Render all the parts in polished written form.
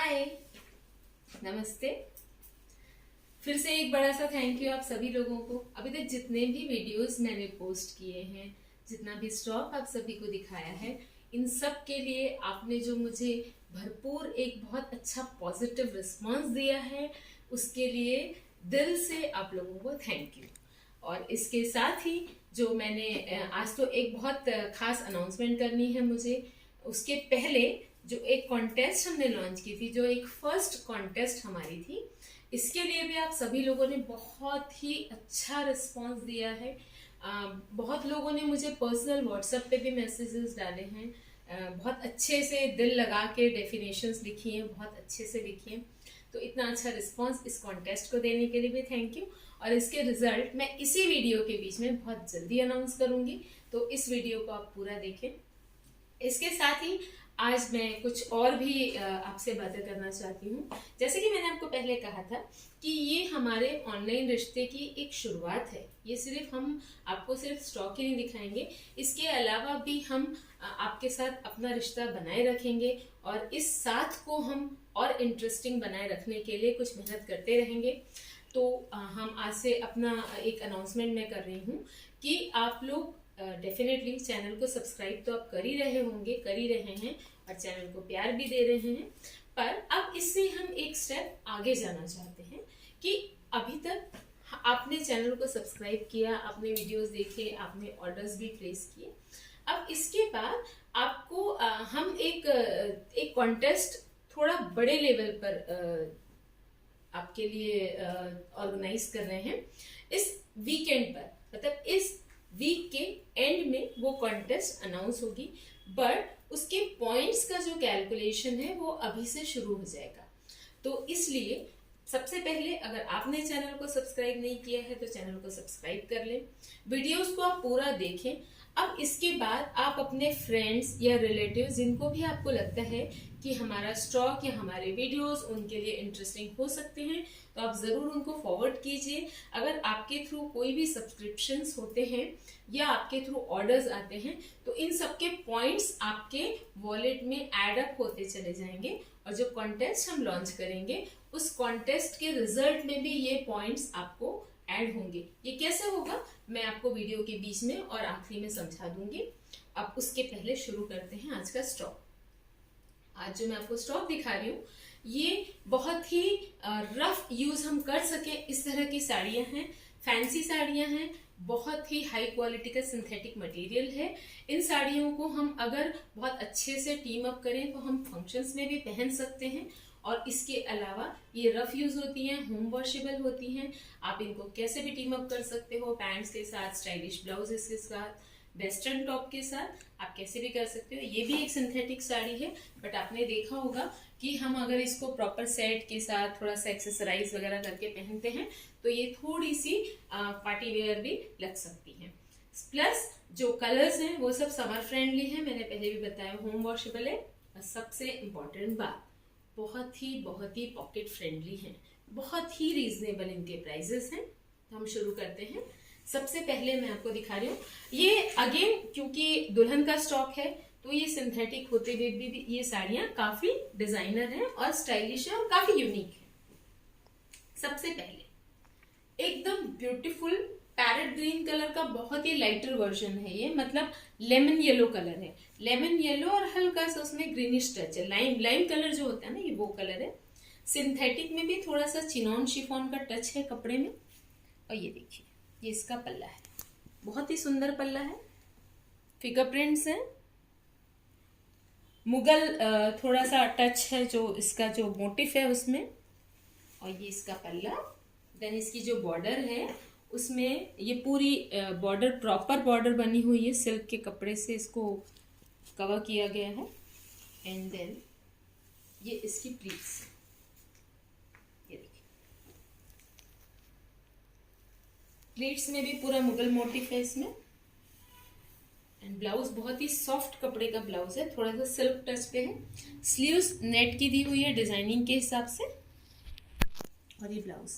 हाय, नमस्ते। फिर से एक बड़ा सा थैंक यू आप सभी लोगों को। अभी तक जितने भी वीडियोस मैंने पोस्ट किए हैं, जितना भी स्टॉक आप सभी को दिखाया है, इन सब के लिए आपने जो मुझे भरपूर एक बहुत अच्छा पॉजिटिव रिस्पांस दिया है, उसके लिए दिल से आप लोगों को थैंक यू। और इसके साथ ही जो मैंने आज तो एक बहुत खास अनाउंसमेंट करनी है मुझे। उसके पहले जो एक कॉन्टेस्ट हमने लॉन्च की थी, जो एक फर्स्ट कॉन्टेस्ट हमारी थी, इसके लिए भी आप सभी लोगों ने बहुत ही अच्छा रिस्पांस दिया है। बहुत लोगों ने मुझे पर्सनल व्हाट्सएप पे भी मैसेजेस डाले हैं, बहुत अच्छे से दिल लगा के डेफिनेशंस लिखी हैं, बहुत अच्छे से लिखी हैं। तो इतना अच्छा रिस्पांस इस कॉन्टेस्ट को देने के लिए भी थैंक यू। और इसके रिजल्ट मैं इसी वीडियो के बीच में बहुत जल्दी अनाउंस करूंगी, तो इस वीडियो को आप पूरा देखें। इसके साथ ही आज मैं कुछ और भी आपसे बातें करना चाहती हूँ। जैसे कि मैंने आपको पहले कहा था कि ये हमारे ऑनलाइन रिश्ते की एक शुरुआत है। ये सिर्फ हम आपको सिर्फ स्टॉक ही नहीं दिखाएंगे, इसके अलावा भी हम आपके साथ अपना रिश्ता बनाए रखेंगे और इस साथ को हम और इंटरेस्टिंग बनाए रखने के लिए कुछ मेहनत करते रहेंगे। तो हम आज से अपना एक अनाउंसमेंट मैं कर रही हूँ कि आप लोग डेफिनेटली चैनल को सब्सक्राइब तो आप कर ही रहे होंगे, कर ही रहे हैं और चैनल को प्यार भी दे रहे हैं, पर अब इससे हम एक स्टेप आगे जाना चाहते हैं कि अभी तक आपने चैनल को सब्सक्राइब किया, आपने वीडियोस देखे, आपने ऑर्डर्स भी प्लेस किए। अब इसके बाद आपको हम एक कॉन्टेस्ट थोड़ा बड़े लेवल पर आपके लिए ऑर्गेनाइज कर रहे हैं इस वीकेंड पर। मतलब इस वीक के एंड में वो कॉन्टेस्ट अनाउंस होगी, बट उसके पॉइंट्स का जो कैलकुलेशन है वो अभी से शुरू हो जाएगा। तो इसलिए सबसे पहले अगर आपने चैनल को सब्सक्राइब नहीं किया है तो चैनल को सब्सक्राइब कर लें, वीडियोस को आप पूरा देखें। अब इसके बाद आप अपने फ्रेंड्स या रिलेटिव्स जिनको भी आपको लगता है कि हमारा स्टॉक या हमारे वीडियोस उनके लिए इंटरेस्टिंग हो सकते हैं, तो आप जरूर उनको फॉरवर्ड कीजिए। अगर आपके थ्रू कोई भी सब्सक्रिप्शंस होते हैं या आपके थ्रू ऑर्डर्स आते हैं तो इन सबके पॉइंट्स आपके वॉलेट में एड अप होते चले जाएंगे और जो कॉन्टेस्ट हम लॉन्च करेंगे उस कॉन्टेस्ट के रिजल्ट में भी ये पॉइंट्स आपको ऐड होंगे। ये कैसे होगा मैं आपको वीडियो के बीच में और आखिरी में समझा दूंगी। अब उसके पहले शुरू करते हैं आज का स्टॉक। आज जो मैं आपको स्टॉक दिखा रही हूँ ये बहुत ही रफ यूज हम कर सके इस तरह की साड़ियां हैं, फैंसी साड़ियां हैं, बहुत ही हाई क्वालिटी का सिंथेटिक मटेरियल है। इन साड़ियों को हम अगर बहुत अच्छे से टीम अप करें तो हम फंक्शंस में भी पहन सकते हैं। और इसके अलावा ये रफ यूज होती हैं, होम वॉशेबल होती हैं। आप इनको कैसे भी टीम अप कर सकते हो, पैंट्स के साथ, स्टाइलिश ब्लाउजेस के साथ, वेस्टर्न टॉप के साथ आप कैसे भी कर सकते हो। ये भी एक सिंथेटिक साड़ी है, बट आपने देखा होगा कि हम अगर इसको प्रॉपर सेट के साथ थोड़ा सा एक्सेसराइज वगैरह करके पहनते हैं तो ये थोड़ी सी पार्टी वेयर भी लग सकती है। प्लस जो कलर्स हैं वो सब समर फ्रेंडली है, मैंने पहले भी बताया, होम वॉशेबल है और सबसे इम्पोर्टेंट बात बहुत ही पॉकेट फ्रेंडली हैं, बहुत ही रीजनेबल इनके प्राइजेस हैं। तो हम शुरू करते हैं। सबसे पहले मैं आपको दिखा रही हूँ, ये अगेन क्योंकि दुल्हन का स्टॉक है तो ये सिंथेटिक होते हुए भी ये साड़ियां काफी डिजाइनर हैं और स्टाइलिश है और काफी यूनिक है। सबसे पहले एकदम ब्यूटीफुल पैरेट ग्रीन कलर का बहुत ही लाइटर वर्जन है ये, मतलब लेमन येलो कलर है, लेमन येलो और हल्का सा उसमें ग्रीनिश टच है। लाइम कलर जो होता है ना, ये वो कलर है। सिंथेटिक में भी थोड़ा सा चिनॉन शिफॉन का टच है कपड़े में। और ये देखिए, ये इसका पल्ला है, बहुत ही सुंदर पल्ला है, फिगर प्रिंट्स है, मुगल थोड़ा सा टच है जो इसका जो मोटिफ है उसमें। और ये इसका पल्ला। देन इसकी जो बॉर्डर है उसमें ये पूरी बॉर्डर प्रॉपर बॉर्डर बनी हुई है, सिल्क के कपड़े से इसको कवर किया गया है। एंड देन ये इसकी प्लीट्स, ये देखिए, प्लीट्स में भी पूरा मुगल मोटिफ है इसमें। एंड ब्लाउज बहुत ही सॉफ्ट कपड़े का ब्लाउज है, थोड़ा सा सिल्क टच पे है। स्लीव्स नेट की दी हुई है डिजाइनिंग के हिसाब से। और ये ब्लाउज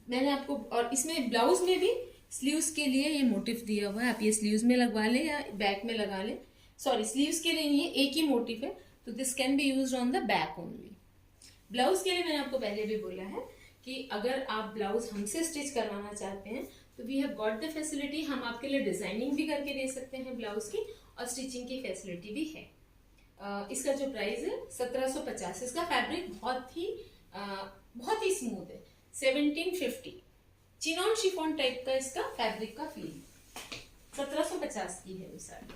मैंने आपको, और इसमें ब्लाउज में भी स्लीव्स के लिए ये मोटिफ दिया हुआ है, आप ये स्लीव्स में लगवा लें या बैक में लगा लें। सॉरी, स्लीव्स के लिए ये एक ही मोटिफ है तो this can be used on the back only. Blouse के लिए मैंने आपको पहले भी बोला है कि अगर आप ब्लाउज हमसे स्टिच करवाना चाहते हैं तो we have got the facility, हम आपके लिए डिजाइनिंग भी करके दे सकते हैं ब्लाउज की, और स्टिचिंग की फैसिलिटी भी है। इसका जो प्राइस है 1750। इसका फैब्रिक बहुत ही स्मूथ है, 1750 चिनॉन शिफॉन टाइप का इसका फैब्रिक का फील, 1750 की है वो साड़ी।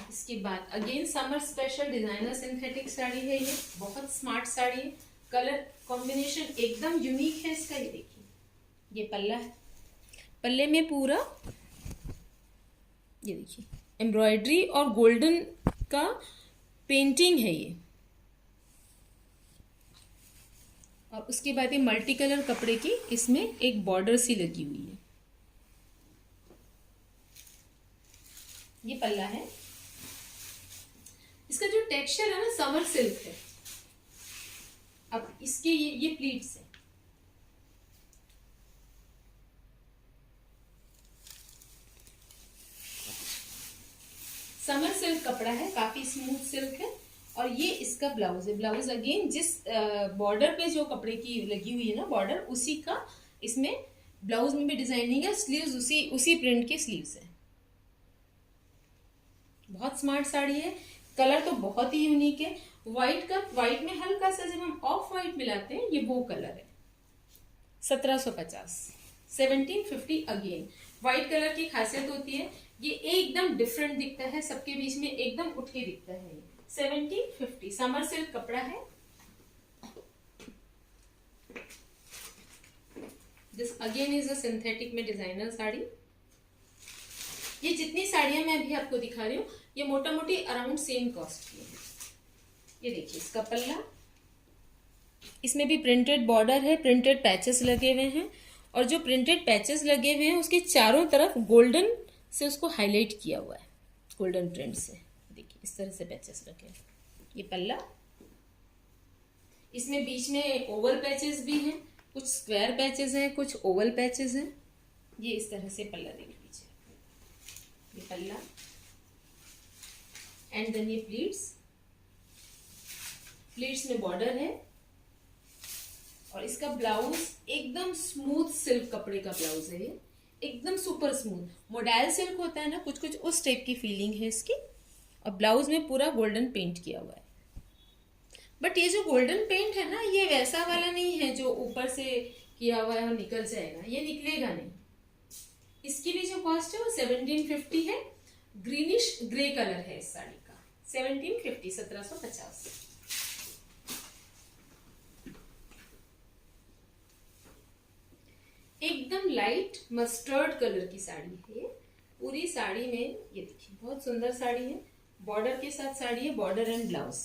इसके बाद again summer special designer synthetic sari है, ये बहुत स्मार्ट साड़ी है, कलर कॉम्बिनेशन एकदम यूनिक है इसका। ये देखिए, ये पल्ला है, पल्ले में पूरा ये देखिए एम्ब्रॉयडरी और गोल्डन का पेंटिंग है ये, और उसके बाद ये मल्टी कलर कपड़े की इसमें एक बॉर्डर सी लगी हुई है। ये पल्ला है, इसका जो टेक्सचर है ना समर सिल्क है। अब इसके ये प्लीट्स है, समर सिल्क कपड़ा है, काफी स्मूथ सिल्क है। और ये इसका ब्लाउज है। ब्लाउज अगेन जिस बॉर्डर पे जो कपड़े की लगी हुई है ना बॉर्डर, उसी का इसमें ब्लाउज में भी डिजाइनिंग है, स्लीव्स उसी प्रिंट के स्लीव्स है। बहुत स्मार्ट साड़ी है, कलर तो बहुत ही यूनिक है। व्हाइट में हल्का सा जब हम ऑफ व्हाइट मिलाते हैं, ये वो कलर है। 1750, 1750 अगेन। व्हाइट कलर की खासियत होती है, ये एकदम डिफरेंट दिखता है, सबके बीच में एकदम उठ के दिखता है। 1750 समर सिल्क कपड़ा है। This again is a synthetic में डिजाइनर साड़ी। ये जितनी साड़ियां मैं अभी आपको दिखा रही हूँ, ये मोटा मोटी अराउंड सेम कॉस्ट की है। ये देखिए इसका पल्ला, इसमें भी प्रिंटेड बॉर्डर है, प्रिंटेड पैचेस लगे हुए हैं, और जो प्रिंटेड पैचेस लगे हुए हैं उसके चारों तरफ गोल्डन से उसको हाईलाइट किया हुआ है, गोल्डन प्रिंट से। देखिए इस तरह से पैचेस लगे। ये पल्ला, इसमें बीच में ओवल पैचेस भी हैं, कुछ स्क्वायर पैचेस हैं, कुछ ओवल पैचेस हैं। ये इस तरह से पल्ला देख लीजिए, ये पल्ला एंड देन ये प्लीट्स में बॉर्डर है। और इसका ब्लाउज एकदम स्मूथ सिल्क कपड़े का ब्लाउज है, ये एकदम सुपर स्मूथ। मोडाइल सिल्क होता है ना, कुछ कुछ उस टाइप की फीलिंग है इसकी। और ब्लाउज में पूरा गोल्डन पेंट किया हुआ है। बट ये जो गोल्डन पेंट है ना, ये वैसा वाला नहीं है जो ऊपर से किया हुआ है और निकल जाएगा, ये निकलेगा नहीं। इसकी भी जो कॉस्ट है वो 1750 है। ग्रीनिश ग्रे कलर है इस साड़ी का। 1750, 1750। एकदम लाइट मस्टर्ड कलर की साड़ी है। पूरी साड़ी में ये देखिए बहुत सुंदर साड़ी है, बॉर्डर के साथ साड़ी है, बॉर्डर एंड ब्लाउज।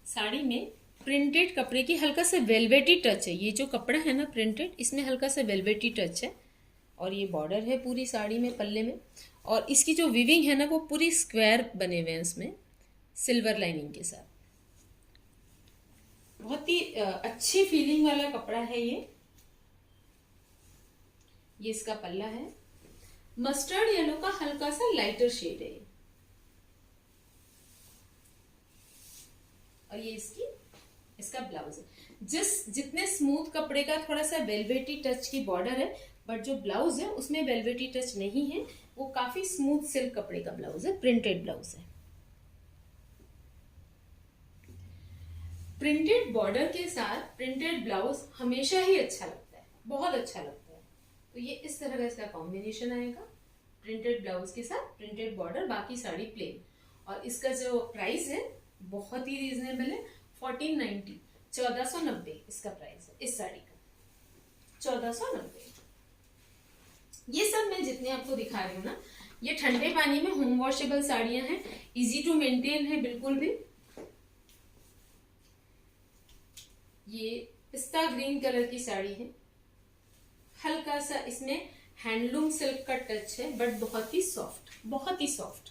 साड़ी में प्रिंटेड कपड़े की हल्का सा वेलवेटी टच है। ये जो कपड़ा है ना प्रिंटेड, इसमें हल्का सा वेलवेटी टच है। और ये बॉर्डर है पूरी साड़ी में, पल्ले में। और इसकी जो वीविंग है ना, वो पूरी स्क्वायर बने हुए हैं इसमें, सिल्वर लाइनिंग के साथ। बहुत ही अच्छी फीलिंग वाला कपड़ा है ये इसका पल्ला है, मस्टर्ड येलो का हल्का सा लाइटर शेड है। और ये इसका ब्लाउज है। जितने स्मूथ कपड़े का थोड़ा सा वेलवेटी टच की बॉर्डर है, बट जो ब्लाउज है उसमें वेलवेटी टच नहीं है, वो काफी स्मूथ सिल्क कपड़े का ब्लाउज है, प्रिंटेड ब्लाउज है। प्रिंटेड बॉर्डर के साथ प्रिंटेड ब्लाउज हमेशा ही अच्छा लगता है, बहुत अच्छा लगता है। तो ये इस तरह का इसका कॉम्बिनेशन आएगा, प्रिंटेड ब्लाउज के साथ प्रिंटेड बॉर्डर, बाकी साड़ी प्लेन। और इसका जो प्राइस है बहुत ही रीजनेबल है, 1490, 1490 इसका प्राइस है इस साड़ी का, 1490। ये सब मैं जितने आपको दिखा रही हूँ ना, ये ठंडे पानी में होम वॉशेबल साड़ियां हैं, इजी टू मेंटेन है बिल्कुल भी। ये पिस्ता ग्रीन कलर की साड़ी है, हल्का सा इसमें हैंडलूम सिल्क का टच है, बट बहुत ही सॉफ्ट।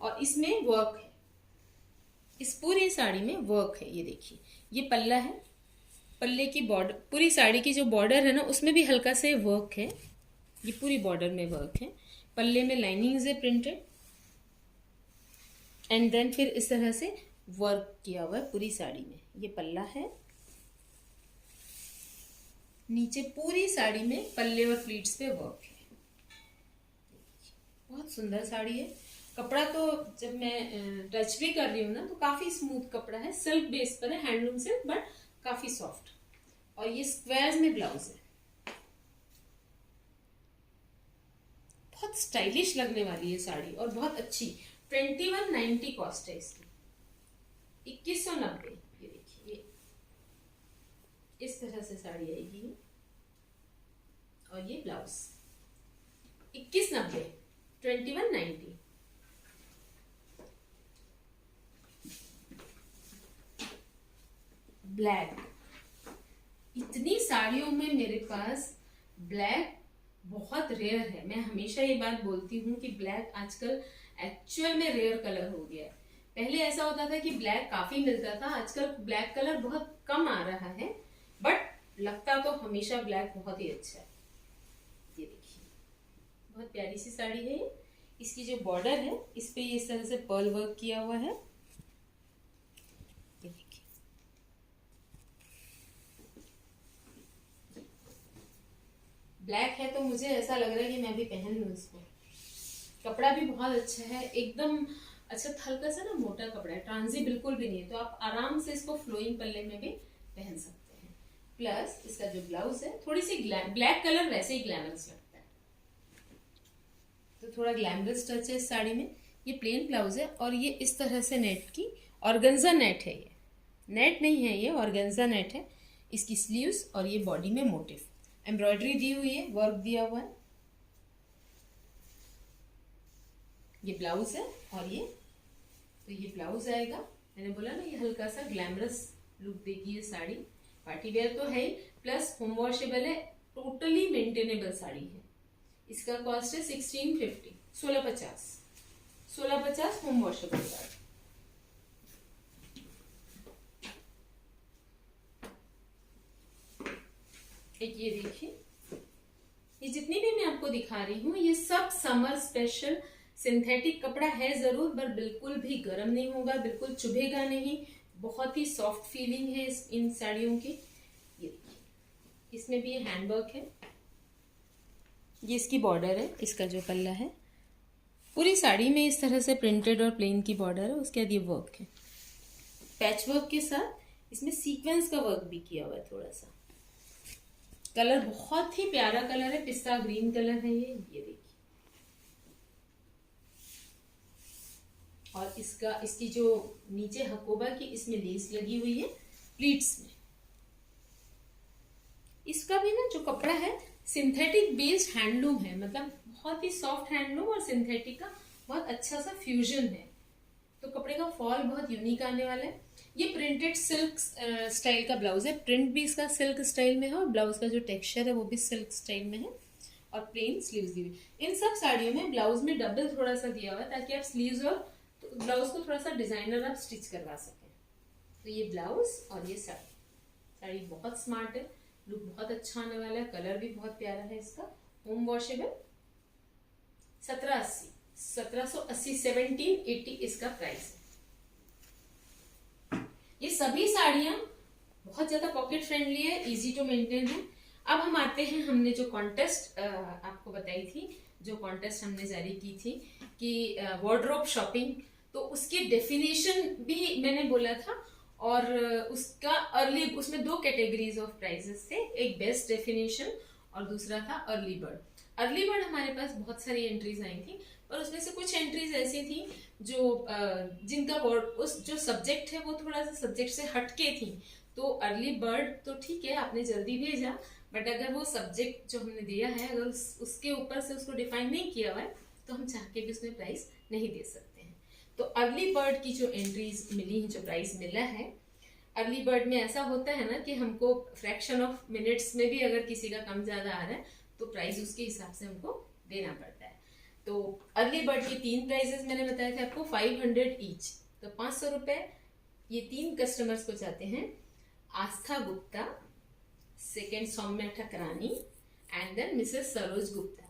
और इसमें वर्क है, इस पूरी साड़ी में वर्क है। ये देखिए, ये पल्ला है, पल्ले की बॉर्डर, पूरी साड़ी की जो बॉर्डर है ना, उसमें भी हल्का से वर्क है। ये पूरी बॉर्डर में वर्क है, पल्ले में लाइनिंग्स है प्रिंटेड, एंड देन फिर इस तरह से वर्क किया हुआ है पूरी साड़ी में। ये पल्ला है, नीचे पूरी साड़ी में पल्ले और प्लीट्स पे वर्क है। बहुत सुंदर साड़ी है। कपड़ा तो जब मैं टच भी कर रही हूँ ना तो काफी स्मूथ कपड़ा है, सिल्क बेस पर है, हैंडलूम सिल्क, बट काफी सॉफ्ट। और ये स्क्वायर्स में ब्लाउज है। बहुत स्टाइलिश लगने वाली है साड़ी और बहुत अच्छी। 2190 कॉस्ट है इसकी, 2190। ये देखिए, इस तरह से साड़ी आएगी और ये ब्लाउज 2190, 2190। ब्लैक, इतनी साड़ियों में मेरे पास ब्लैक बहुत रेयर है। मैं हमेशा ये बात बोलती हूँ कि ब्लैक आजकल एक्चुअल में रेयर कलर हो गया है। पहले ऐसा होता था कि ब्लैक काफी मिलता था, आजकल ब्लैक कलर बहुत कम आ रहा है, बट लगता तो हमेशा ब्लैक बहुत ही अच्छा है। ये देखिए, बहुत प्यारी सी साड़ी है ये। इसकी जो बॉर्डर है इस पे इस तरह से पर्ल वर्क किया हुआ है। ये देखिए, ब्लैक है तो मुझे ऐसा लग रहा है कि मैं भी पहन लूं इसको। कपड़ा भी बहुत अच्छा है, एकदम अच्छा, हल्का सा ना मोटा कपड़ा है, ट्रांजी बिल्कुल भी नहीं है, तो आप आराम से इसको फ्लोइंग पल्ले में भी पहन सकते हैं। प्लस इसका जो ब्लाउज है, थोड़ी सी ब्लैक कलर वैसे ही ग्लैमरस लगता है, तो थोड़ा ग्लैमरस टच है इस साड़ी में। ये प्लेन ब्लाउज है और ये इस तरह से नेट की ऑर्गेन्जा नेट है। ये नेट नहीं है, ये ऑर्गेन्जा नेट है। इसकी स्लीव्स और ये बॉडी में मोटिव एम्ब्रॉयडरी दी हुई है, वर्क दिया हुआ है। ये ब्लाउज है और ये, तो ये ब्लाउज आएगा। मैंने बोला ना, ये हल्का सा ग्लैमरस लुक देगी ये साड़ी। पार्टी वेयर तो है ही, प्लस होम वॉशेबल है, टोटली मेंटेनेबल साड़ी है। इसका कॉस्ट है 1650, 1650 होम वॉशेबल साड़ी। एक ये देखिए, ये जितनी भी मैं आपको दिखा रही हूँ ये सब समर स्पेशल सिंथेटिक कपड़ा है जरूर, पर बिल्कुल भी गर्म नहीं होगा, बिल्कुल चुभेगा नहीं, बहुत ही सॉफ्ट फीलिंग है इन साड़ियों की। ये देखिए, इसमें भी ये हैंडवर्क है। ये इसकी बॉर्डर है, इसका जो पल्ला है पूरी साड़ी में इस तरह से प्रिंटेड और प्लेन की बॉर्डर है। उसके बाद ये वर्क है, पैच वर्क के साथ इसमें सीक्वेंस का वर्क भी किया हुआ है थोड़ा सा। कलर बहुत ही प्यारा कलर है, पिस्ता ग्रीन कलर है ये देखिए। और इसकी जो नीचे हकोबा की इसमें लेस लगी हुई है प्लीट्स में। इसका भी ना जो कपड़ा है सिंथेटिक बेस्ड हैंडलूम है, मतलब बहुत ही सॉफ्ट हैंडलूम और सिंथेटिक का बहुत अच्छा सा फ्यूजन है, तो कपड़े का फॉल बहुत यूनिक आने वाला है। ये प्रिंटेड सिल्क स्टाइल का ब्लाउज है, प्रिंट भी इसका सिल्क स्टाइल में है और ब्लाउज का जो टेक्सचर है वो भी सिल्क स्टाइल में है और प्लेन स्लीव्स दी हुई। इन सब साड़ियों में ब्लाउज में डबल थोड़ा सा दिया हुआ है ताकि आप स्लीव्स और ब्लाउज को थोड़ा सा डिजाइनर आप स्टिच करवा सकें। तो ये ब्लाउज और ये साड़ी बहुत स्मार्ट है, लुक बहुत अच्छा आने वाला है, कलर भी बहुत प्यारा है इसका। होम वॉशेबल 1780 1780 इसका प्राइस है। ये सभी साड़ियां बहुत ज्यादा पॉकेट फ्रेंडली है, इजी टू मेंटेन है। अब हम आते हैं, हमने जो कॉन्टेस्ट आपको बताई थी, जो कॉन्टेस्ट हमने जारी की थी कि वार्डरोब शॉपिंग, तो उसकी डेफिनेशन भी मैंने बोला था और उसका अर्ली, उसमें 2 कैटेगरीज ऑफ प्राइजेस थे, एक बेस्ट डेफिनेशन और दूसरा था अर्ली बर्ड। अर्ली बर्ड हमारे पास बहुत सारी एंट्रीज आई थी, पर उसमें से कुछ एंट्रीज ऐसी थी जो जिनका उस जो सब्जेक्ट है वो थोड़ा सा सब्जेक्ट से हटके थी। तो अर्ली बर्ड तो ठीक है, आपने जल्दी भेजा, बट अगर वो सब्जेक्ट जो हमने दिया है अगर उसके ऊपर से उसको डिफाइन नहीं किया हुआ है तो हम चाह के भी उसमें प्राइस नहीं दे सकते हैं। तो अर्ली बर्ड की जो एंट्रीज मिली है, जो प्राइस मिला है, अर्ली बर्ड में ऐसा होता है ना कि हमको फ्रैक्शन ऑफ मिनट्स में भी अगर किसी का कम ज्यादा आ रहा है तो प्राइस उसके हिसाब से हमको देना पड़ता है। तो अर्ली बर्ड के 3 प्राइजेस मैंने बताए थे आपको, 500 ईच, तो 500 रुपए ये 3 कस्टमर्स को जाते हैं। Aastha Gupta, second Saumya Thakrani and then Mrs Saroj Gupta.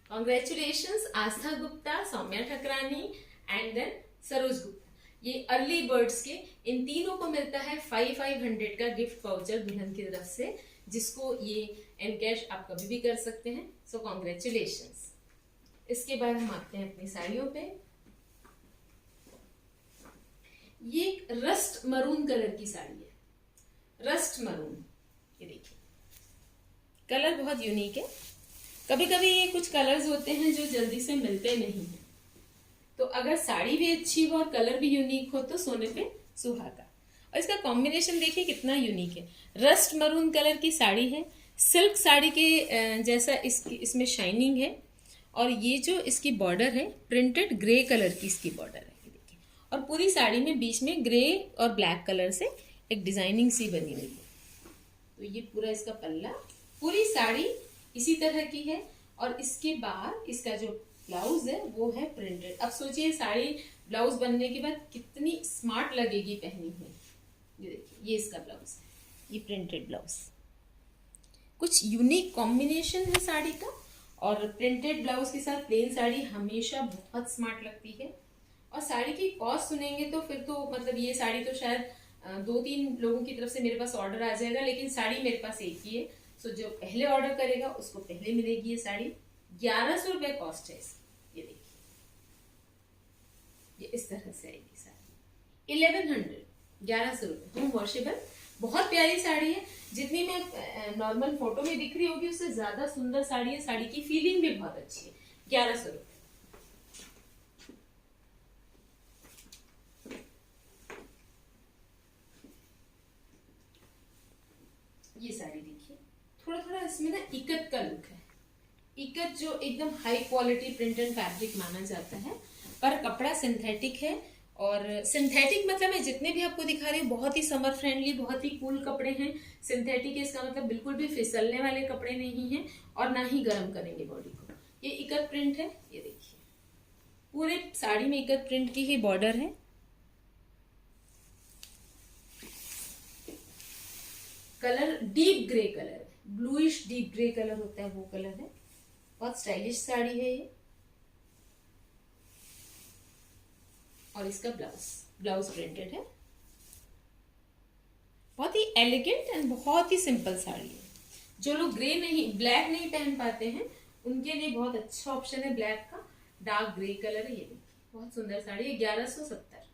Congratulations Aastha Gupta, Saumya Thakrani and then Saroj Gupta. ये अर्ली बर्ड्स के, इन तीनों को मिलता है 500 का गिफ्ट वाउचर दुल्हन की तरफ से, जिसको ये एनकैश आप कभी भी कर सकते हैं। सो कॉन्ग्रेचुलेशंस। इसके बाद हम आते हैं अपनी साड़ियों पे। ये एक रस्ट मरून कलर की साड़ी है, रस्ट मरून। ये देखिए कलर बहुत यूनिक है। कभी कभी ये कुछ कलर्स होते हैं जो जल्दी से मिलते नहीं हैं, तो अगर साड़ी भी अच्छी हो और कलर भी यूनिक हो तो सोने पे सुहागा। और इसका कॉम्बिनेशन देखिए कितना यूनिक है। रस्ट मरून कलर की साड़ी है, सिल्क साड़ी के जैसा इसमें शाइनिंग है, और ये जो इसकी बॉर्डर है प्रिंटेड ग्रे कलर की इसकी बॉर्डर है, ये देखिए। और पूरी साड़ी में बीच में ग्रे और ब्लैक कलर से एक डिजाइनिंग सी बनी हुई है। तो ये पूरा इसका पल्ला, पूरी साड़ी इसी तरह की है। और इसके बाद इसका जो ब्लाउज है वो है प्रिंटेड। अब सोचिए साड़ी ब्लाउज बनने के बाद कितनी स्मार्ट लगेगी पहनी हुई। ये देखिए ये इसका ब्लाउज है, ये प्रिंटेड ब्लाउज। कुछ यूनिक कॉम्बिनेशन है साड़ी का, और प्रिंटेड ब्लाउज के साथ प्लेन साड़ी हमेशा बहुत स्मार्ट लगती है। और साड़ी की कॉस्ट सुनेंगे तो फिर तो मतलब ये साड़ी तो शायद 2-3 लोगों की तरफ से मेरे पास ऑर्डर आ जाएगा, लेकिन साड़ी मेरे पास एक ही है। सो जो पहले ऑर्डर करेगा उसको पहले मिलेगी ये साड़ी। 1100 रुपये कॉस्ट है इसकी। ये देखिए ये इस तरह से आएगी साड़ी। 1100 रुपये, होम वॉशेबल, बहुत प्यारी साड़ी है। जितनी मैं नॉर्मल फोटो में दिख रही होगी उससे ज्यादा सुंदर साड़ी है। साड़ी की फीलिंग भी बहुत अच्छी है। 1100 रुपये। ये साड़ी देखिए, थोड़ा थोड़ा इसमें ना इकत का लुक है। इकत जो एकदम हाई क्वालिटी प्रिंटेड फैब्रिक माना जाता है, पर कपड़ा सिंथेटिक है। और सिंथेटिक मतलब मैं जितने भी आपको दिखा रही हूँ बहुत ही समर फ्रेंडली, बहुत ही कूल कपड़े हैं। सिंथेटिक है इसका मतलब बिल्कुल भी फिसलने वाले कपड़े नहीं हैं, और ना ही गर्म करेंगे बॉडी को। ये इकत प्रिंट है, ये देखिए पूरे साड़ी में इकत प्रिंट की ही बॉर्डर है। कलर डीप ग्रे कलर है, ब्लूइश डीप ग्रे कलर होता है वो कलर है। बहुत स्टाइलिश साड़ी है ये। और इसका ब्लाउज प्रिंटेड है। बहुत ही एलिगेंट एंड बहुत ही सिंपल साड़ी है। जो लोग ब्लैक नहीं पहन पाते हैं उनके लिए बहुत अच्छा ऑप्शन है ब्लैक का। डार्क ग्रे कलर है, ये देखिए बहुत सुंदर साड़ी है। 1170।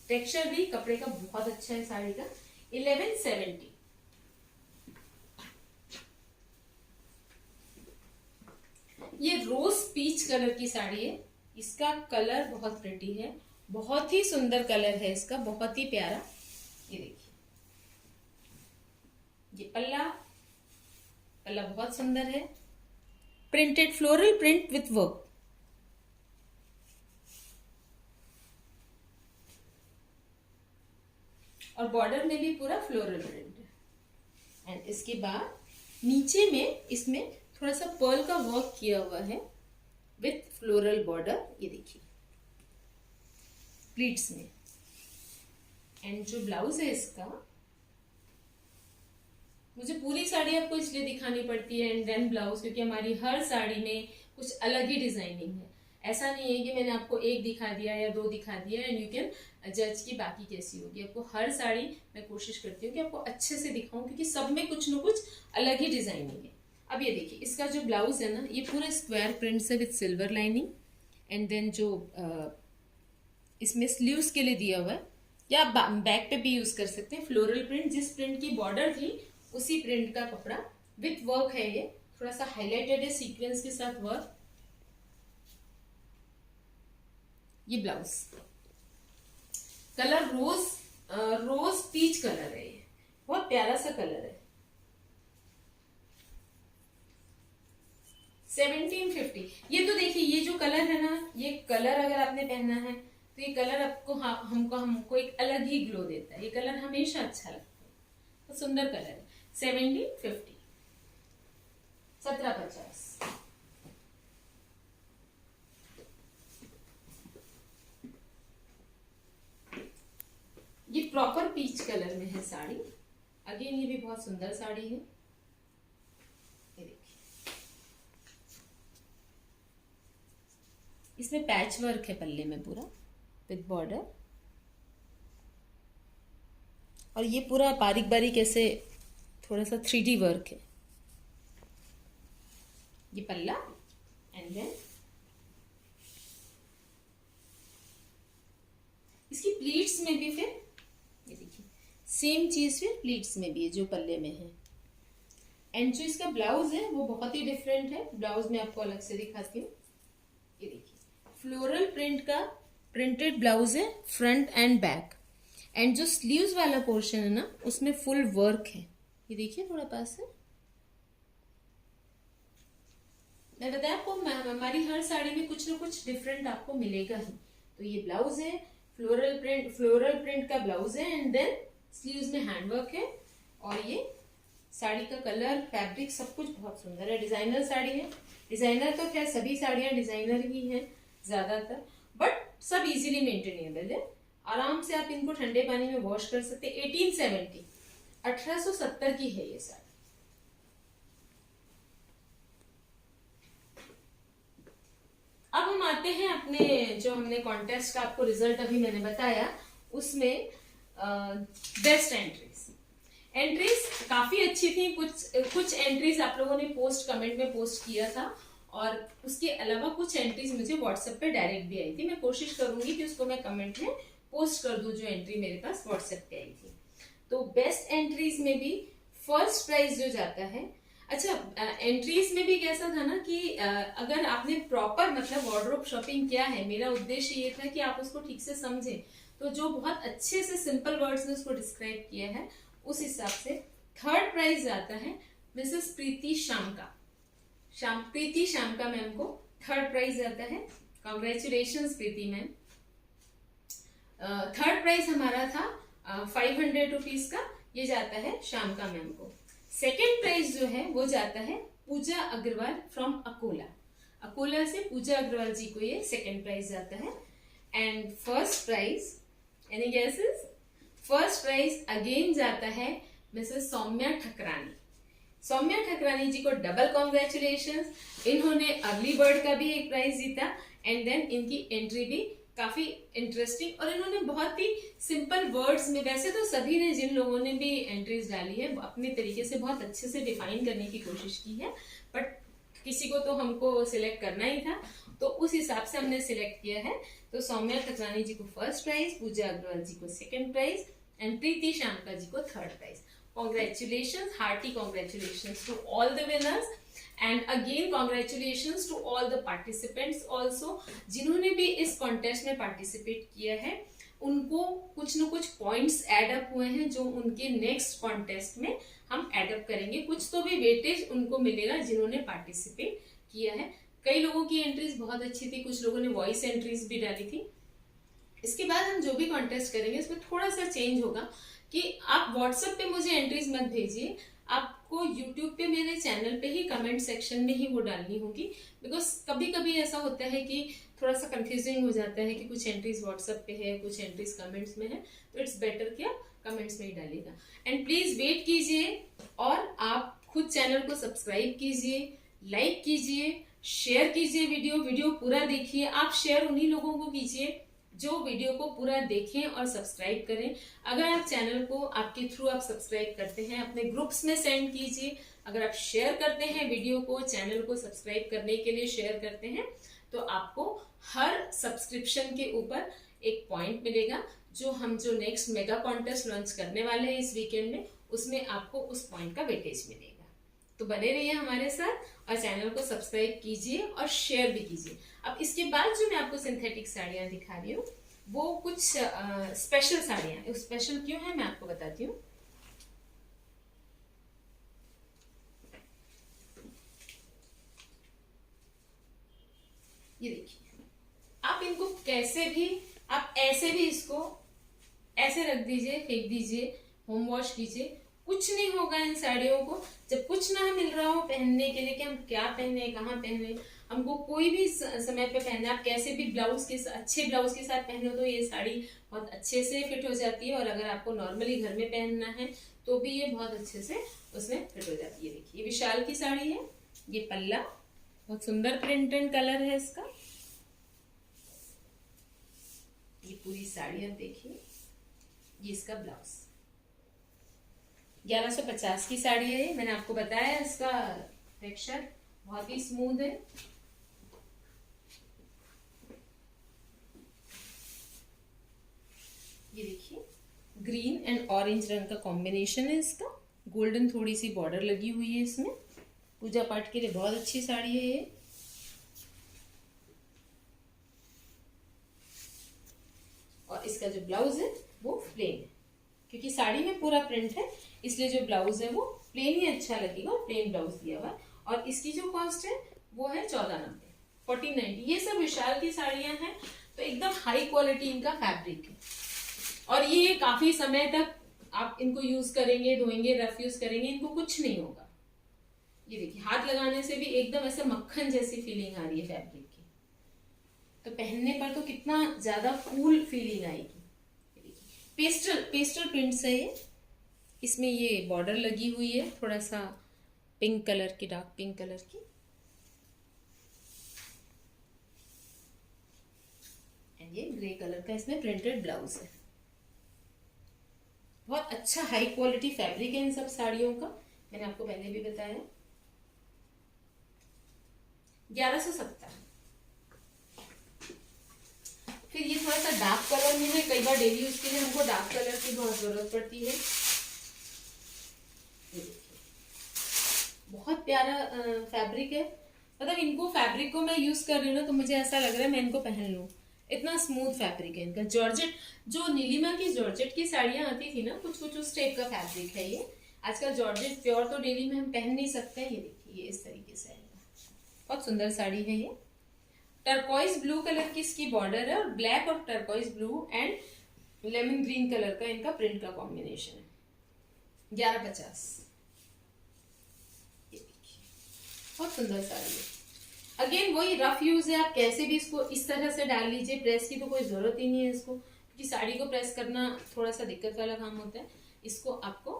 टेक्सचर भी कपड़े का बहुत अच्छा है साड़ी का। 1170। ये रोज पीच कलर की साड़ी है। इसका कलर बहुत प्रिटी है, बहुत ही सुंदर कलर है इसका, बहुत ही प्यारा। ये देखिए ये पल्ला बहुत सुंदर है। Printed floral print with work. और बॉर्डर में भी पूरा फ्लोरल प्रिंट है। एंड इसके बाद नीचे में इसमें थोड़ा सा पर्ल का वर्क किया हुआ है विथ फ्लोरल बॉर्डर, ये देखिए प्लीट्स में। एंड जो ब्लाउज है इसका, मुझे पूरी साड़ी आपको इसलिए दिखानी पड़ती है एंड देन ब्लाउज, क्योंकि हमारी हर साड़ी में कुछ अलग ही डिजाइनिंग है। ऐसा नहीं है कि मैंने आपको एक दिखा दिया या 2 दिखा दिया एंड यू कैन जज की बाकी कैसी होगी। आपको हर साड़ी मैं कोशिश करती हूँ कि आपको अच्छे से दिखाऊं, क्योंकि सब में कुछ न कुछ अलग ही डिजाइनिंग है। अब ये देखिए इसका जो ब्लाउज है ना, ये पूरा स्क्वायर प्रिंट से with silver lining. And then जो इसमें स्लीव्स के लिए दिया हुआ है, या बैक पे भी यूज कर सकते हैं फ्लोरल प्रिंट। जिस प्रिंट की बॉर्डर थी उसी प्रिंट का कपड़ा विथ वर्क है। ये थोड़ा सा हाईलाइटेड है सीक्वेंस के साथ वर्क। ये blouse colour rose peach colour है। ये बहुत प्यारा सा कलर है। 1750। ये तो देखिए ये जो कलर है ना, ये कलर अगर आपने पहना है तो ये कलर आपको हमको एक अलग ही ग्लो देता है। ये कलर हमेशा अच्छा लगता है, तो सुंदर कलर है। 1750। 1750। ये प्रॉपर पीच कलर में है साड़ी। अगेन ये भी बहुत सुंदर साड़ी है। ये देखिए इसमें पैच वर्क है पल्ले में पूरा विद बॉर्डर, और ये पूरा बारीक बारीक ऐसे थोड़ा सा 3D वर्क है। ये पल्ला एंड देन इसकी प्लीट्स में भी फिर ये देखिए सेम चीज फिर प्लीट्स में भी है जो पल्ले में है। एंड जो इसका ब्लाउज है वो बहुत ही डिफरेंट है। ब्लाउज में आपको अलग से दिखाती हूँ। ये देखिए फ्लोरल प्रिंट का प्रिंटेड ब्लाउज है फ्रंट एंड बैक, एंड जो स्लीव्स वाला पोर्शन है ना उसमें फुल वर्क है। ये देखिए थोड़ा पास है। मैं बताया आपको हमारी हर साड़ी में कुछ ना कुछ डिफरेंट आपको मिलेगा ही। तो ये ब्लाउज है, फ्लोरल प्रिंट का ब्लाउज है, एंड देन स्लीव्स में हैंडवर्क है, और ये साड़ी का कलर, फैब्रिक, सब कुछ बहुत सुंदर है। डिजाइनर साड़ी है। डिजाइनर तो खैर सभी साड़ियां डिजाइनर ही हैं ज्यादातर, बट सब इजीली मेंटेनेबल है। आराम से आप इनको ठंडे पानी में वॉश कर सकते हैं। 1870 की है ये साड़ी। अब हम आते हैं अपने जो हमने कॉन्टेस्ट का आपको रिजल्ट अभी मैंने बताया उसमें बेस्ट एंट्रीज काफी अच्छी थी। कुछ एंट्रीज आप लोगों ने कमेंट में पोस्ट किया था, और उसके अलावा कुछ एंट्रीज मुझे व्हाट्सएप पे डायरेक्ट भी आई थी। मैं कोशिश करूंगी कि उसको मैं कमेंट में पोस्ट कर दूं जो एंट्री मेरे पास व्हाट्सएप पे आई थी। तो बेस्ट एंट्रीज में भी फर्स्ट प्राइज जो जाता है, अच्छा एंट्रीज में भी कैसा था ना कि अगर आपने प्रॉपर मतलब वार्डरोब शॉपिंग किया है, मेरा उद्देश्य ये था कि आप उसको ठीक से समझें, तो जो बहुत अच्छे से सिंपल वर्ड्स में उसको डिस्क्राइब किया है उस हिसाब से थर्ड प्राइज आता है मिसेस प्रीति शामका मैम को थर्ड प्राइज आता है। कॉन्ग्रेचुलेशंस प्रीति मैम। थर्ड प्राइज हमारा था 500 रुपीज का, ये जाता है शामका मैम को। सेकेंड प्राइज जो है वो जाता है पूजा अग्रवाल फ्रॉम अकोला से पूजा अग्रवाल जी को ये सेकेंड प्राइज जाता है। And first prize, any guesses? First prize again जाता है मिसेस सौम्या ठकरानी जी को डबल कॉन्ग्रेचुलेशंस। इन्होंने अर्ली बर्ड का भी एक प्राइज जीता, एंड देन इनकी एंट्री भी काफी इंटरेस्टिंग, और इन्होंने बहुत ही सिंपल वर्ड्स में, वैसे तो सभी ने जिन लोगों ने भी एंट्रीज डाली है अपने तरीके से बहुत अच्छे से डिफाइन करने की कोशिश की है, बट किसी को तो हमको सिलेक्ट करना ही था, तो उस हिसाब से हमने सिलेक्ट किया है। तो सौम्या ठकरानी जी को फर्स्ट प्राइज, पूजा अग्रवाल जी को second prize, and Preeti Shamka ji को third prize. Congratulations, hearty congratulations to all the winners, and again congratulations to all the participants also जिन्होंने भी इस कॉन्टेस्ट में पार्टिसिपेट किया है। उनको कुछ न कुछ पॉइंट्स एड अप हुए हैं जो उनके नेक्स्ट कॉन्टेस्ट में हम एड अप करेंगे। कुछ तो भी वेटेज उनको मिलेगा जिन्होंने पार्टिसिपेट किया है। कई लोगों की एंट्रीज बहुत अच्छी थी, कुछ लोगों ने वॉइस एंट्रीज भी डाली थी। इसके बाद हम जो भी कॉन्टेस्ट करेंगे उसमें थोड़ा सा चेंज होगा कि आप व्हाट्सएप पे मुझे एंट्रीज मत भेजिए, आपको यूट्यूब पे मेरे चैनल पे ही कमेंट सेक्शन में ही वो डालनी होगी, बिकॉज कभी कभी ऐसा होता है कि थोड़ा सा कंफ्यूजिंग हो जाता है कि कुछ एंट्रीज व्हाट्सएप पे है, कुछ एंट्रीज कमेंट्स में है, तो इट्स बेटर कि आप कमेंट्स में ही डालिएगा। एंड प्लीज वेट कीजिए, और आप खुद चैनल को सब्सक्राइब कीजिए, लाइक कीजिए, शेयर कीजिए, वीडियो पूरा देखिए। आप शेयर उन्हीं लोगों को कीजिए जो वीडियो को पूरा देखें और सब्सक्राइब करें। अगर आप चैनल को आपके थ्रू आप सब्सक्राइब करते हैं, अपने ग्रुप्स में सेंड कीजिए। अगर आप शेयर करते हैं वीडियो को, चैनल को सब्सक्राइब करने के लिए शेयर करते हैं, तो आपको हर सब्सक्रिप्शन के ऊपर एक पॉइंट मिलेगा। जो नेक्स्ट मेगा कॉन्टेस्ट लॉन्च करने वाले हैं इस वीकेंड में, उसमें आपको उस पॉइंट का वेटेज मिलेगा। तो बने रहिए हमारे साथ और चैनल को सब्सक्राइब कीजिए और शेयर भी कीजिए। अब इसके बाद जो मैं आपको सिंथेटिक साड़ियां दिखा रही हूँ वो कुछ स्पेशल साड़ियां। स्पेशल क्यों है मैं आपको बताती हूँ। ये देखिए, आप इनको कैसे भी, आप ऐसे भी इसको ऐसे रख दीजिए, फेंक दीजिए, होम वॉश कीजिए, कुछ नहीं होगा इन साड़ियों को। जब कुछ ना मिल रहा हो पहनने के लिए कि हम क्या पहने, कहाँ पहने, हमको कोई भी समय पे पहनना, आप कैसे भी अच्छे ब्लाउज के साथ पहनो तो ये साड़ी बहुत अच्छे से फिट हो जाती है। और अगर आपको नॉर्मली घर में पहनना है तो भी ये बहुत अच्छे से उसमें फिट हो जाती है। देखिए, ये विशाल की साड़ी है, ये पल्ला, बहुत सुंदर प्रिंट एंड कलर है इसका। ये देखिए, आप इनको कैसे भी, आप ऐसे रख दीजिए, फेंक दीजिए, होम वॉश कीजिए, कुछ नहीं होगा इन साड़ियों को। जब कुछ ना मिल रहा हो पहनने के लिए कि हम क्या पहने, कहाँ पहने, हमको कोई भी समय पे पहनना, आप कैसे भी ब्लाउज के अच्छे ब्लाउज के साथ पहनो तो ये साड़ी बहुत अच्छे से उसमें फिट हो जाती है। देखिए, ये विशाल की साड़ी है, बहुत सुंदर प्रिंट एंड कलर है इसका। ये पूरी साड़ी आप देखिए, ये इसका ब्लाउज। 1150 की साड़ी है। मैंने आपको बताया इसका टेक्सचर बहुत ही स्मूथ है। ये देखिए ग्रीन एंड ऑरेंज रंग का कॉम्बिनेशन है इसका। गोल्डन थोड़ी सी बॉर्डर लगी हुई है इसमें। पूजा पाठ के लिए बहुत अच्छी साड़ी है ये। और इसका जो ब्लाउज है वो प्लेन है, क्योंकि साड़ी में पूरा प्रिंट है इसलिए जो ब्लाउज है वो प्लेन ही अच्छा लगेगा और प्लेन ब्लाउज दिया हुआ है। और इसकी जो कॉस्ट है वो है 1490, 1490। ये सब विशाल की साड़ियां हैं तो एकदम हाई क्वालिटी इनका फैब्रिक है। और ये काफी समय तक आप इनको यूज करेंगे, धोएंगे, रफ यूज करेंगे, इनको कुछ नहीं होगा। ये देखिए हाथ लगाने से भी एकदम ऐसे मक्खन जैसी फीलिंग आ रही है फैब्रिक की। तो पहनने पर तो कितना ज्यादा कूल फीलिंग आएगी। पेस्टल प्रिंट्स है ये। इसमें ये बॉर्डर लगी हुई है थोड़ा सा पिंक कलर की, डार्क पिंक कलर की। एंड ये ग्रे कलर का इसमें प्रिंटेड ब्लाउज है। बहुत अच्छा हाई क्वालिटी फैब्रिक है इन सब साड़ियों का, मैंने आपको पहले भी बताया। 1170। फिर ये थोड़ा सा डार्क कलर में है। कई बार डेली यूज के लिए हमको डार्क कलर की बहुत जरूरत पड़ती है। बहुत प्यारा फैब्रिक है। मतलब इनको फैब्रिक को मैं यूज कर रही हूँ ना तो मुझे ऐसा लग रहा है मैं इनको पहन लूं, इतना स्मूथ फैब्रिक है इनका। जॉर्जेट, जो नीलिमा की जॉर्जेट की साड़ियां आती थी ना, कुछ कुछ उस टाइप का फैब्रिक है ये। आजकल जॉर्जेट प्योर तो डेली में हम पहन नहीं सकते। ये देखिए ये इस तरीके से आएगा। बहुत सुंदर साड़ी है ये। टर्कोइज ब्लू कलर की इसकी बॉर्डर है और ब्लैक और turquoise blue and lemon green colour का इनका प्रिंट का कॉम्बिनेशन है। 1150। बहुत सुंदर साड़ी है। अगेन वही रफ यूज है, आप कैसे भी इसको इस तरह से डाल लीजिए। प्रेस की तो कोई जरूरत ही नहीं है इसको, क्योंकि साड़ी को प्रेस करना थोड़ा सा दिक्कत वाला काम होता है। इसको आपको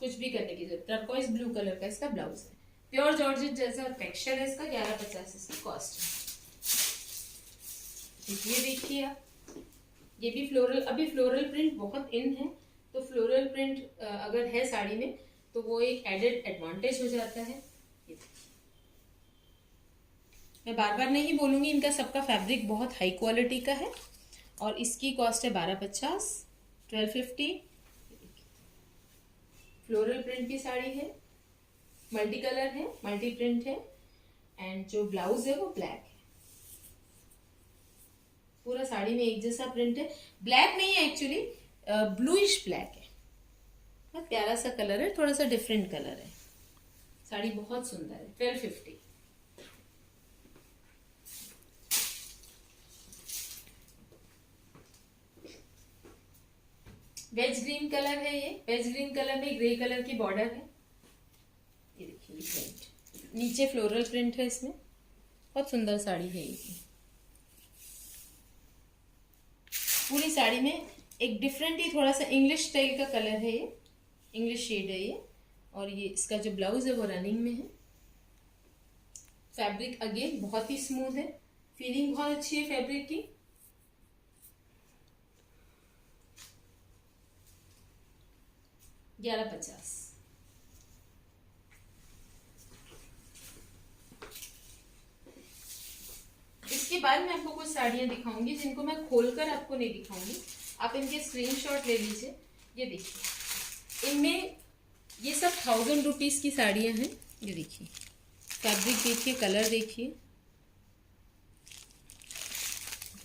कुछ भी करने की जरूरत। टर्कोइज ब्लू कलर का इसका ब्लाउज है। प्योर जॉर्जेट जैसा टेक्सचर है इसका। 1150 इसकी कॉस्ट है। ये देखिए आप, ये भी फ्लोरल, अभी फ्लोरल प्रिंट बहुत इन है तो फ्लोरल प्रिंट अगर है साड़ी में तो वो एक एडेड एडवांटेज हो जाता है। ये मैं बार बार नहीं बोलूंगी, इनका सबका फैब्रिक बहुत हाई क्वालिटी का है। और इसकी कॉस्ट है 1250, 1250। फ्लोरल प्रिंट की साड़ी है, मल्टी कलर है, मल्टी प्रिंट है एंड जो ब्लाउज है वो ब्लैक है। पूरा साड़ी में एक जैसा प्रिंट है। ब्लैक नहीं है एक्चुअली, ब्लूइश ब्लैक है। बहुत प्यारा सा कलर है, थोड़ा सा डिफरेंट कलर है। साड़ी बहुत सुंदर है। 1250। वेज ग्रीन कलर है ये। वेज ग्रीन कलर में ग्रे कलर की बॉर्डर है। ये देखिए प्रिंट, नीचे फ्लोरल प्रिंट है इसमें। बहुत सुंदर साड़ी है ये। पूरी साड़ी में एक डिफरेंट ही थोड़ा सा इंग्लिश स्टाइल का कलर है ये, इंग्लिश शेड है ये। और ये इसका जो ब्लाउज है वो रनिंग में है। फैब्रिक अगेन बहुत ही स्मूथ है, फीलिंग बहुत अच्छी है फैब्रिक की। $1150। इसके बाद मैं आपको कुछ साड़ियां दिखाऊंगी जिनको मैं खोलकर आपको नहीं दिखाऊंगी, आप इनके स्क्रीनशॉट ले लीजिए। ये देखिए इनमें ये सब 1000 रुपीज की साड़ियां हैं। ये देखिए फैब्रिक देखिए, कलर देखिए।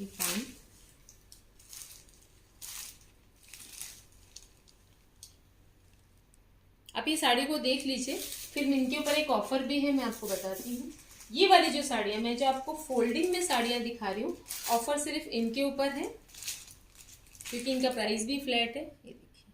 पान, आप ये साड़ी को देख लीजिए। फिर इनके ऊपर एक ऑफर भी है, मैं आपको बताती हूँ। ये वाली जो साड़ियाँ, मैं जो आपको फोल्डिंग में साड़ियाँ दिखा रही हूँ, ऑफर सिर्फ इनके ऊपर है क्योंकि इनका प्राइस भी फ्लैट है। ये देखिए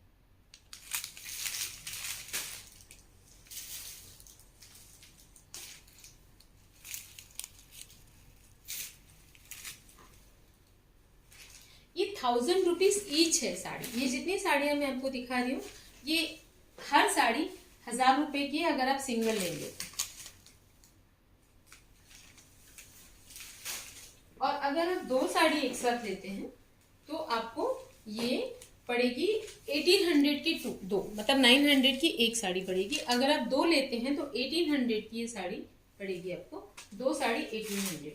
ये 1000 रुपीज ईच है साड़ी। ये जितनी साड़ियाँ मैं आपको दिखा रही हूँ ये हर साड़ी 1000 रुपए की है अगर आप सिंगल लेंगे। और अगर आप 2 साड़ी एक साथ लेते हैं तो आपको ये पड़ेगी 1800 की दो, मतलब 900 की एक साड़ी पड़ेगी। अगर आप दो लेते हैं तो 1800 की ये साड़ी पड़ेगी आपको, दो साड़ी 1800।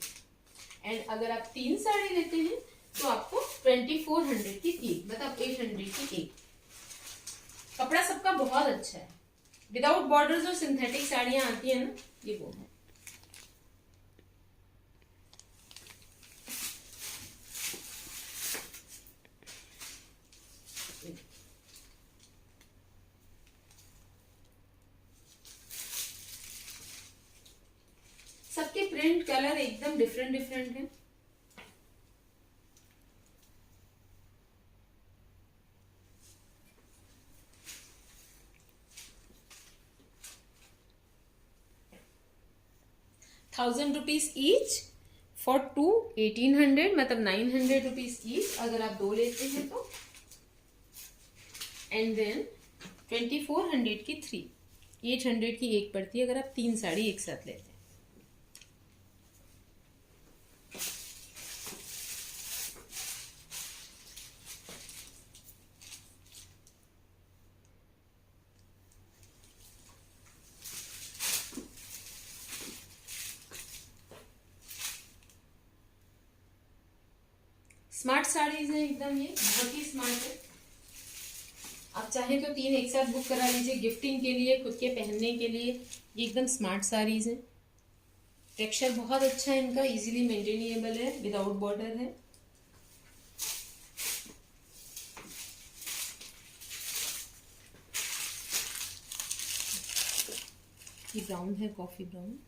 एंड अगर आप तीन साड़ी लेते हैं तो आपको 2400 की तीन, मतलब 800 की एक। कपड़ा सबका बहुत अच्छा है। विदाउट बॉर्डर जो सिंथेटिक साड़ियां आती है ना, ये वो है। सबके प्रिंट कलर एकदम डिफरेंट डिफरेंट है। ₹1000 ईच फॉर टू, 1800, मतलब 900 रुपीज ईच अगर आप दो लेते हैं तो। एंड देन 2400 की थ्री, 800 की एक पड़ती है अगर आप तीन साड़ी एक साथ लेते हैं। स्मार्ट साड़ीज है एकदम, ये बहुत ही स्मार्ट है। आप चाहें तो तीन एक साथ बुक करा लीजिए गिफ्टिंग के लिए, खुद के पहनने के लिए। ये एकदम स्मार्ट साड़ीज है। टेक्सचर बहुत अच्छा है इनका, इजीली मेंटेनेबल है, विदाउट बॉर्डर है। ये ब्राउन है, कॉफी ब्राउन।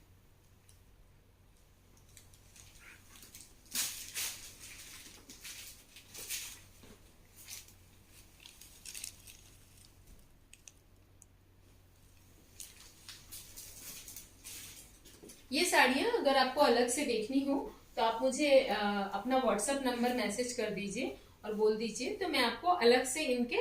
ये साड़ियाँ अगर आपको अलग से देखनी हो तो आप मुझे अपना व्हाट्सएप नंबर मैसेज कर दीजिए और बोल दीजिए, तो मैं आपको अलग से इनके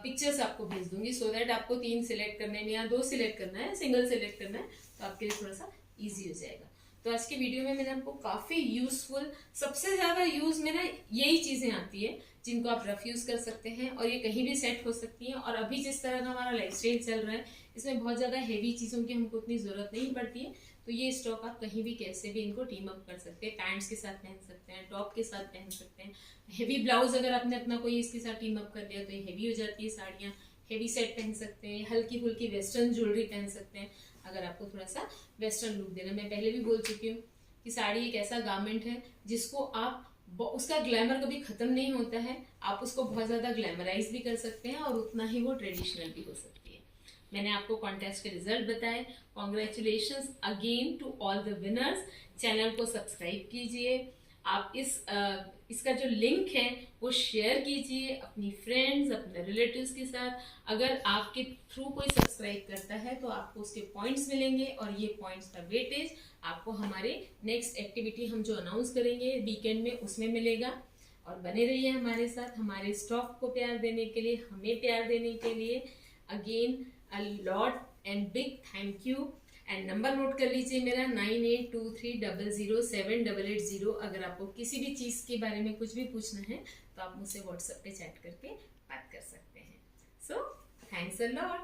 पिक्चर्स आपको भेज दूंगी, सो दैट आपको तीन सिलेक्ट करने में या दो सिलेक्ट करना है, सिंगल सिलेक्ट करना है तो आपके लिए थोड़ा सा इजी हो जाएगा। तो आज के वीडियो में मैंने आपको काफी यूजफुल, सबसे ज्यादा यूज में ना यही चीजें आती है जिनको आप रफ यूज कर सकते हैं और ये कहीं भी सेट हो सकती हैं। और अभी जिस तरह का हमारा लाइफस्टाइल चल रहा है, इसमें बहुत ज्यादा हेवी चीजों की हमको उतनी जरूरत नहीं पड़ती है। तो ये स्टॉक आप कहीं भी कैसे भी इनको टीम अप कर सकते हैं, पैंट्स के साथ पहन सकते हैं, टॉप के साथ पहन सकते हैं। हेवी ब्लाउज अगर आपने अपना कोई इसके साथ टीम अप कर दिया तो ये हेवी हो जाती है साड़ियाँ। हेवी सेट पहन सकते हैं, हल्की फुल्की वेस्टर्न ज्वेलरी पहन सकते हैं अगर आपको थोड़ा सा वेस्टर्न लुक देना। मैं पहले भी बोल चुकी हूँ कि साड़ी एक ऐसा गारमेंट है जिसको आप, उसका ग्लैमर कभी खत्म नहीं होता है। आप उसको बहुत ज्यादा ग्लैमराइज भी कर सकते हैं और उतना ही वो ट्रेडिशनल भी हो सकती है। मैंने आपको कॉन्टेस्ट के रिजल्ट बताए। Congratulations again to all the winners. Channel को सब्सक्राइब कीजिए। आप इसका जो लिंक है वो शेयर कीजिए अपनी फ्रेंड्स, अपने रिलेटिव्स के साथ। अगर आपके थ्रू कोई सब्सक्राइब करता है तो आपको उसके पॉइंट्स मिलेंगे और ये पॉइंट्स का वेटेज आपको हमारे नेक्स्ट एक्टिविटी हम जो अनाउंस करेंगे वीकेंड में उसमें मिलेगा। और बने रहिए हमारे साथ, हमारे स्टॉक को प्यार देने के लिए, हमें प्यार देने के लिए। Again a lot and big thank you। And number note कर लीजिए मेरा 9823007880। अगर आपको किसी भी चीज के बारे में कुछ भी पूछना है तो आप मुझसे व्हाट्सएप पे चैट करके बात कर सकते हैं। So thanks a lot.